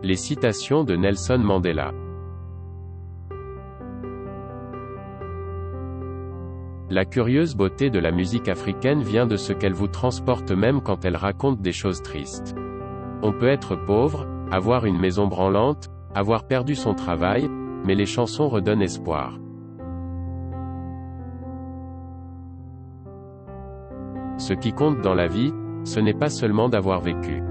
Les citations de Nelson Mandela. La curieuse beauté de la musique africaine vient de ce qu'elle vous transporte même quand elle raconte des choses tristes. On peut être pauvre, avoir une maison branlante, avoir perdu son travail, mais les chansons redonnent espoir. Ce qui compte dans la vie, ce n'est pas seulement d'avoir vécu.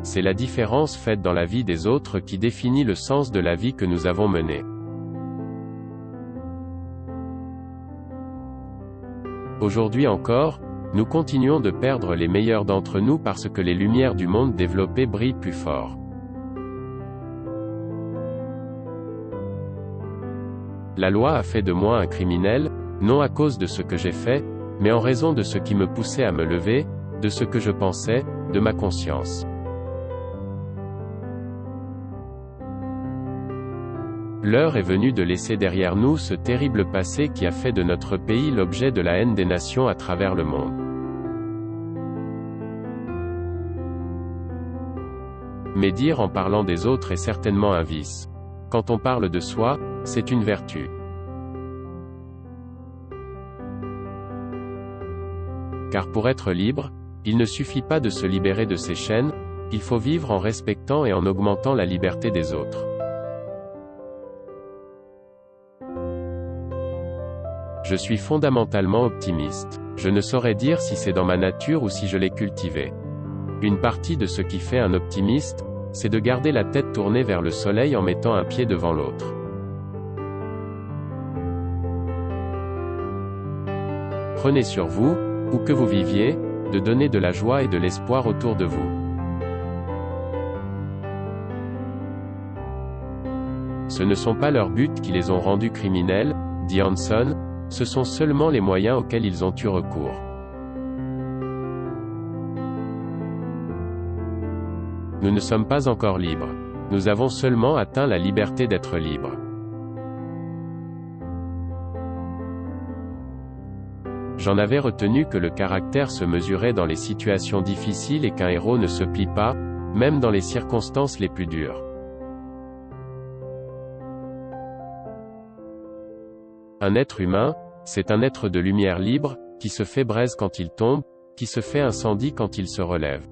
C'est la différence faite dans la vie des autres qui définit le sens de la vie que nous avons menée. Aujourd'hui encore, nous continuons de perdre les meilleurs d'entre nous parce que les lumières du monde développé brillent plus fort. La loi a fait de moi un criminel, non à cause de ce que j'ai fait, mais en raison de ce qui me poussait à me lever, de ce que je pensais, de ma conscience. L'heure est venue de laisser derrière nous ce terrible passé qui a fait de notre pays l'objet de la haine des nations à travers le monde. Médire en parlant des autres est certainement un vice. Quand on parle de soi, c'est une vertu. Car pour être libre, il ne suffit pas de se libérer de ses chaînes, il faut vivre en respectant et en augmentant la liberté des autres. Je suis fondamentalement optimiste. Je ne saurais dire si c'est dans ma nature ou si je l'ai cultivé. Une partie de ce qui fait un optimiste, c'est de garder la tête tournée vers le soleil en mettant un pied devant l'autre. Prenez sur vous, où que vous viviez, de donner de la joie et de l'espoir autour de vous. Ce ne sont pas leurs buts qui les ont rendus criminels, dit Hanson, ce sont seulement les moyens auxquels ils ont eu recours. Nous ne sommes pas encore libres. Nous avons seulement atteint la liberté d'être libres. J'en avais retenu que le caractère se mesurait dans les situations difficiles et qu'un héros ne se plie pas, même dans les circonstances les plus dures. Un être humain, c'est un être de lumière libre, qui se fait braise quand il tombe, qui se fait incendie quand il se relève.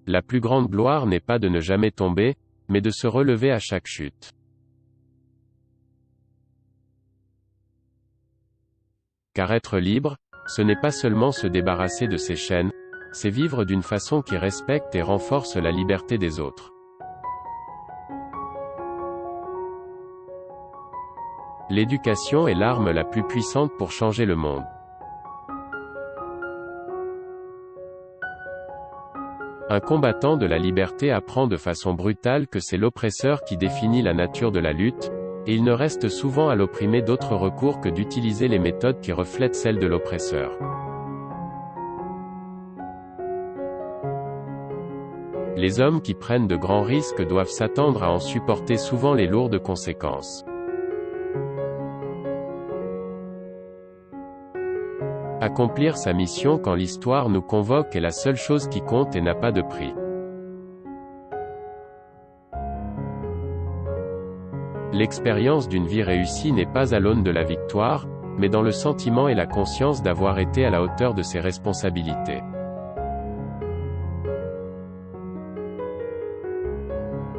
La plus grande gloire n'est pas de ne jamais tomber, mais de se relever à chaque chute. Car être libre, ce n'est pas seulement se débarrasser de ses chaînes, c'est vivre d'une façon qui respecte et renforce la liberté des autres. L'éducation est l'arme la plus puissante pour changer le monde. Un combattant de la liberté apprend de façon brutale que c'est l'oppresseur qui définit la nature de la lutte, et il ne reste souvent à l'opprimé d'autre recours que d'utiliser les méthodes qui reflètent celles de l'oppresseur. Les hommes qui prennent de grands risques doivent s'attendre à en supporter souvent les lourdes conséquences. Accomplir sa mission quand l'histoire nous convoque est la seule chose qui compte et n'a pas de prix. L'expérience d'une vie réussie n'est pas à l'aune de la victoire, mais dans le sentiment et la conscience d'avoir été à la hauteur de ses responsabilités.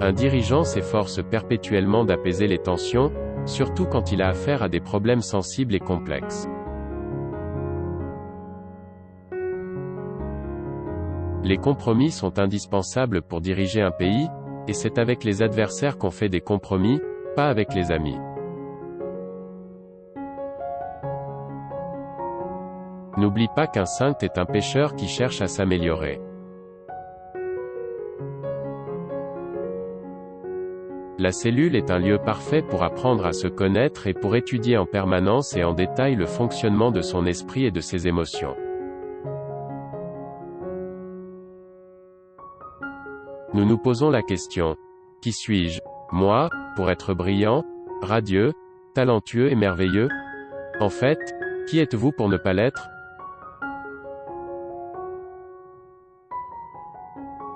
Un dirigeant s'efforce perpétuellement d'apaiser les tensions, surtout quand il a affaire à des problèmes sensibles et complexes. Les compromis sont indispensables pour diriger un pays, et c'est avec les adversaires qu'on fait des compromis, pas avec les amis. N'oublie pas qu'un saint est un pécheur qui cherche à s'améliorer. La cellule est un lieu parfait pour apprendre à se connaître et pour étudier en permanence et en détail le fonctionnement de son esprit et de ses émotions. Nous nous posons la question: qui suis-je, moi, pour être brillant, radieux, talentueux et merveilleux? En fait, qui êtes-vous pour ne pas l'être?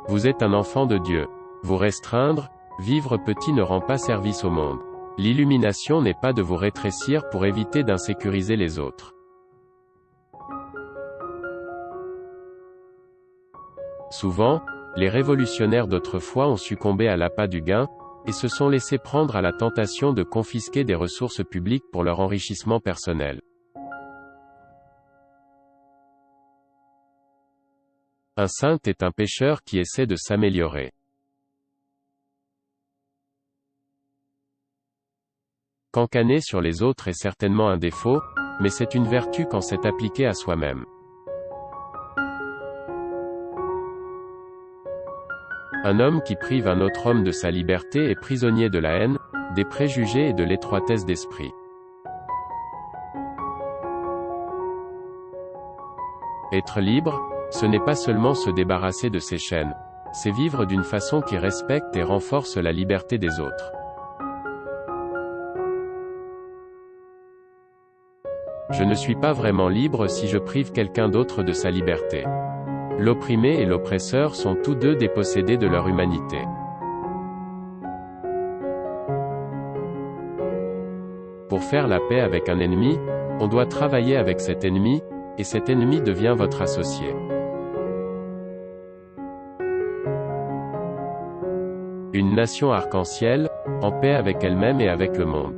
Vous êtes un enfant de Dieu. Vous restreindre, vivre petit ne rend pas service au monde. L'illumination n'est pas de vous rétrécir pour éviter d'insécuriser les autres. Souvent, les révolutionnaires d'autrefois ont succombé à l'appât du gain, et se sont laissés prendre à la tentation de confisquer des ressources publiques pour leur enrichissement personnel. Un saint est un pécheur qui essaie de s'améliorer. Cancaner sur les autres est certainement un défaut, mais c'est une vertu quand c'est appliqué à soi-même. Un homme qui prive un autre homme de sa liberté est prisonnier de la haine, des préjugés et de l'étroitesse d'esprit. Être libre, ce n'est pas seulement se débarrasser de ses chaînes, c'est vivre d'une façon qui respecte et renforce la liberté des autres. Je ne suis pas vraiment libre si je prive quelqu'un d'autre de sa liberté. L'opprimé et l'oppresseur sont tous deux dépossédés de leur humanité. Pour faire la paix avec un ennemi, on doit travailler avec cet ennemi, et cet ennemi devient votre associé. Une nation arc-en-ciel, en paix avec elle-même et avec le monde.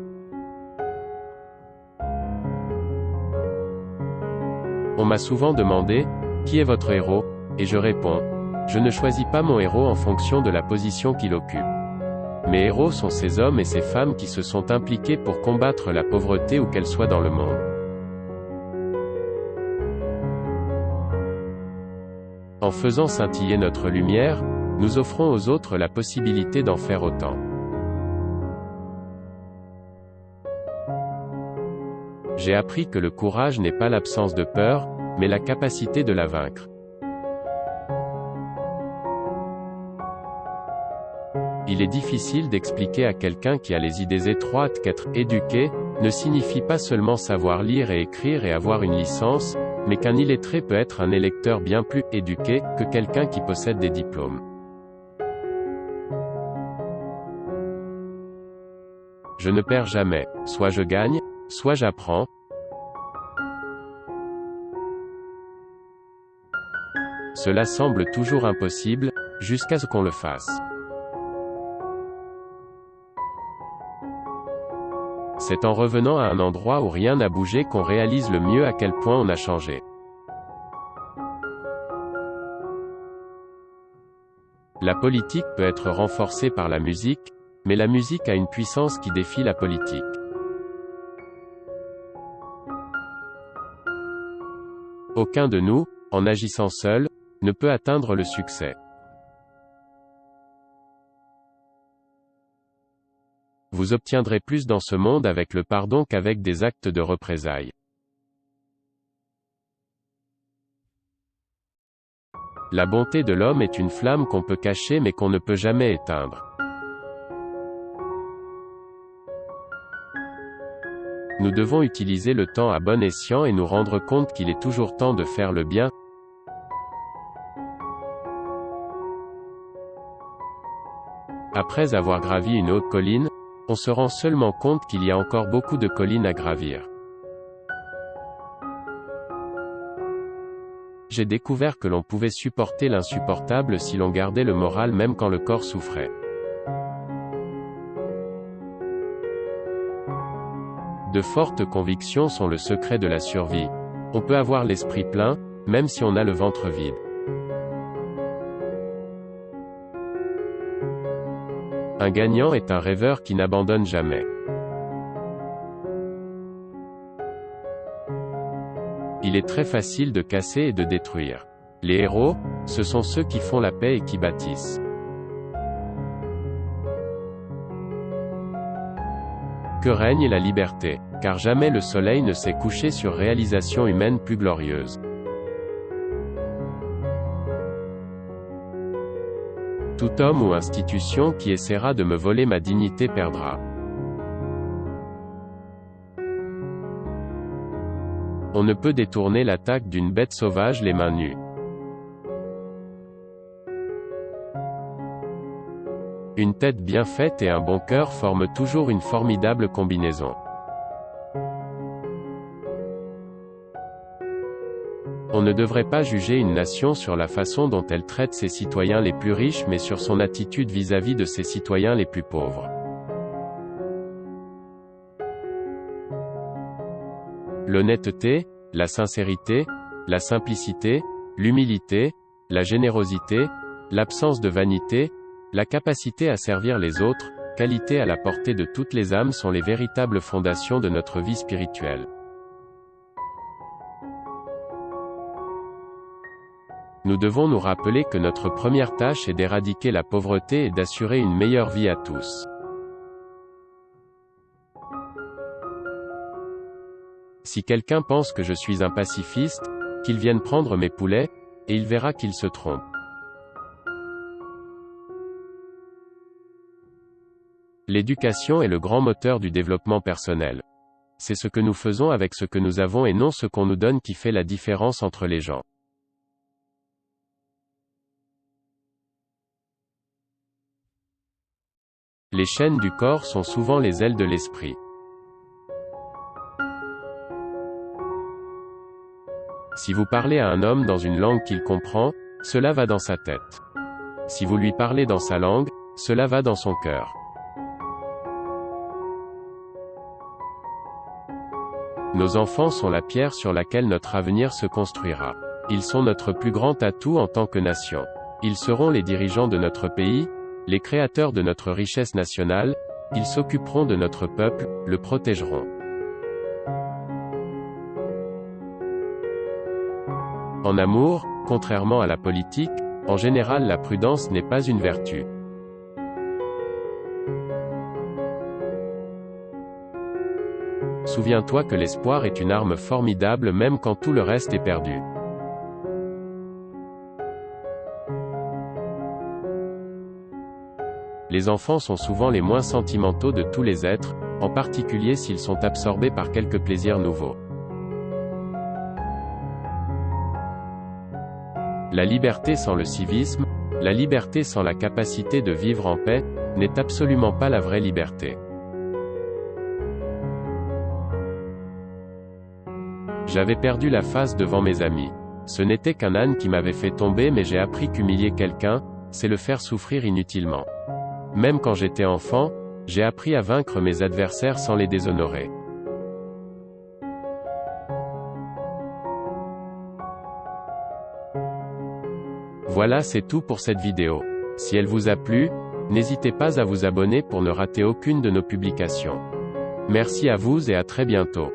On m'a souvent demandé, qui est votre héros? Et je réponds, je ne choisis pas mon héros en fonction de la position qu'il occupe. Mes héros sont ces hommes et ces femmes qui se sont impliqués pour combattre la pauvreté où qu'elle soit dans le monde. En faisant scintiller notre lumière, nous offrons aux autres la possibilité d'en faire autant. J'ai appris que le courage n'est pas l'absence de peur, mais la capacité de la vaincre. Il est difficile d'expliquer à quelqu'un qui a les idées étroites qu'être éduqué ne signifie pas seulement savoir lire et écrire et avoir une licence, mais qu'un illettré peut être un électeur bien plus éduqué que quelqu'un qui possède des diplômes. Je ne perds jamais, soit je gagne, soit j'apprends. Cela semble toujours impossible, jusqu'à ce qu'on le fasse. C'est en revenant à un endroit où rien n'a bougé qu'on réalise le mieux à quel point on a changé. La politique peut être renforcée par la musique, mais la musique a une puissance qui défie la politique. Aucun de nous, en agissant seul, ne peut atteindre le succès. Vous obtiendrez plus dans ce monde avec le pardon qu'avec des actes de représailles. La bonté de l'homme est une flamme qu'on peut cacher mais qu'on ne peut jamais éteindre. Nous devons utiliser le temps à bon escient et nous rendre compte qu'il est toujours temps de faire le bien. Après avoir gravi une haute colline, on se rend seulement compte qu'il y a encore beaucoup de collines à gravir. J'ai découvert que l'on pouvait supporter l'insupportable si l'on gardait le moral même quand le corps souffrait. De fortes convictions sont le secret de la survie. On peut avoir l'esprit plein, même si on a le ventre vide. Un gagnant est un rêveur qui n'abandonne jamais. Il est très facile de casser et de détruire. Les héros, ce sont ceux qui font la paix et qui bâtissent. Que règne la liberté, car jamais le soleil ne s'est couché sur réalisation humaine plus glorieuse. Tout homme ou institution qui essaiera de me voler ma dignité perdra. On ne peut détourner l'attaque d'une bête sauvage les mains nues. Une tête bien faite et un bon cœur forment toujours une formidable combinaison. On ne devrait pas juger une nation sur la façon dont elle traite ses citoyens les plus riches mais sur son attitude vis-à-vis de ses citoyens les plus pauvres. L'honnêteté, la sincérité, la simplicité, l'humilité, la générosité, l'absence de vanité, la capacité à servir les autres, qualités à la portée de toutes les âmes sont les véritables fondations de notre vie spirituelle. Nous devons nous rappeler que notre première tâche est d'éradiquer la pauvreté et d'assurer une meilleure vie à tous. Si quelqu'un pense que je suis un pacifiste, qu'il vienne prendre mes poulets, et il verra qu'il se trompe. L'éducation est le grand moteur du développement personnel. C'est ce que nous faisons avec ce que nous avons et non ce qu'on nous donne qui fait la différence entre les gens. Les chaînes du corps sont souvent les ailes de l'esprit. Si vous parlez à un homme dans une langue qu'il comprend, cela va dans sa tête. Si vous lui parlez dans sa langue, cela va dans son cœur. Nos enfants sont la pierre sur laquelle notre avenir se construira. Ils sont notre plus grand atout en tant que nation. Ils seront les dirigeants de notre pays, les créateurs de notre richesse nationale, ils s'occuperont de notre peuple, le protégeront. En amour, contrairement à la politique, en général la prudence n'est pas une vertu. Souviens-toi que l'espoir est une arme formidable même quand tout le reste est perdu. Les enfants sont souvent les moins sentimentaux de tous les êtres, en particulier s'ils sont absorbés par quelques plaisirs nouveaux. La liberté sans le civisme, la liberté sans la capacité de vivre en paix, n'est absolument pas la vraie liberté. J'avais perdu la face devant mes amis. Ce n'était qu'un âne qui m'avait fait tomber mais j'ai appris qu'humilier quelqu'un, c'est le faire souffrir inutilement. Même quand j'étais enfant, j'ai appris à vaincre mes adversaires sans les déshonorer. Voilà, c'est tout pour cette vidéo. Si elle vous a plu, n'hésitez pas à vous abonner pour ne rater aucune de nos publications. Merci à vous et à très bientôt.